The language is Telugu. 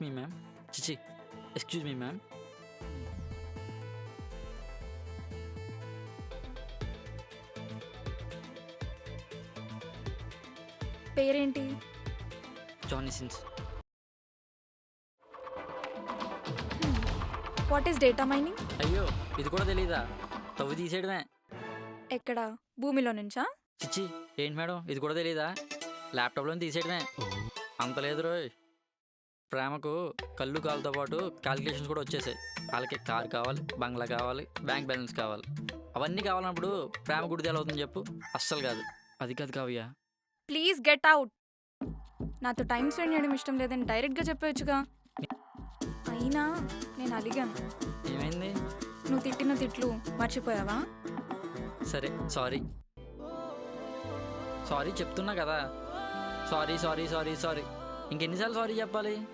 మీ మ్యామ్. చిచి, ఎక్స్క్యూజ్ మీ మ్యామ్. పేరేంటి? Johnny Sins. What is data mining? అయ్యో, ఇది కూడా తెలీదా? తవ్వి తీసేయడమే. ఎక్కడ? భూమిలో నుంచా? చిచ్చి, ఏంటి మేడం ఇది కూడా తెలీదా? ల్యాప్టాప్లో తీసేయడమే. అంత లేదు రోయ్. ప్రేమకు కళ్ళు కాలుతో పాటు క్యాలిక్యులేషన్స్ కూడా వచ్చేసాయి. వాళ్ళకి కార్ కావాలి, బంగ్లా కావాలి, బ్యాంక్ బ్యాలెన్స్ కావాలి. అవన్నీ కావాలన్నప్పుడు ప్రేమ గుడిది ఎలా అవుతుంది చెప్పు? అస్సలు కాదు. అది కాదు కావ్య. Please get out. నాతో టైం స్పెండ్ చేయడం ఇష్టం లేదని డైరెక్ట్గా చెప్పవచ్చుగా. అయినా నేను అడిగాను. ఏమైంది? నువ్వు తిట్టిన తిట్లు మర్చిపోయావా? సరే, సారీ. సారీ చెప్తున్నా కదా. Sorry sorry sorry sorry. ఇంకెన్నిసార్లు సారీ చెప్పాలి?